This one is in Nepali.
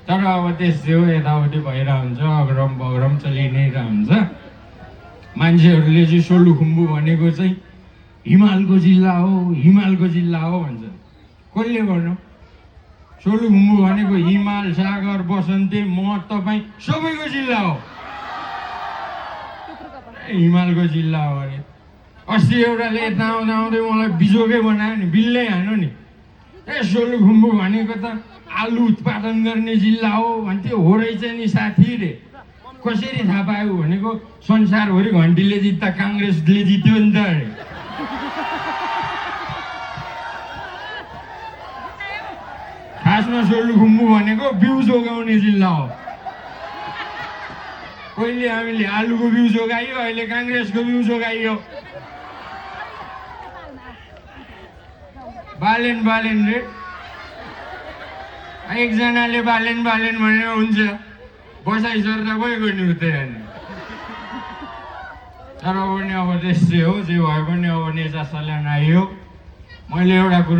तर अब त्यस्तै हो, यताउति भइरहेको हुन्छ, अग्रम बग्रम चलि नै रहन्छ। मान्छेहरूले चाहिँ सोलुखुम्बु भनेको चाहिँ हिमालको जिल्ला हो, हिमालको जिल्ला हो भन्छ। कसले भन्नु? सोलुखुम्बु भनेको हिमाल, सागर, बसन्ती, म, तपाईँ सबैको जिल्ला हो। हिमालको जिल्ला हो अरे। अस्ति एउटाले यता आउँदा आउँदै मलाई बिजोकै बनायो नि, बिल्लै हान्यो नि। सोलुखुम्बु भनेको त आलु उत्पादन गर्ने जिल्ला हो भन्थ्यो। हो रहेछ नि साथी रे। कसरी थाहा पायो भनेको संसारभरि घन्टीले जित्दा काङ्ग्रेसले जित्यो नि त अरे। खासमा सोलुखुम्बु भनेको बिउ जोगाउने जिल्ला हो। पहिले हामीले आलुको बिउ जोगाइयो, अहिले काङ्ग्रेसको बिउ जोगाइयो। बालेन बालेन रे। एकजनाले बालेन बालेन भनेर हुन्छ, बसाइ सर्दा गएको नि उतै। तर पनि अब त्यस्तै हो, जे भए पनि अब नेता सल्यान आइयो। मैले एउटा कुरो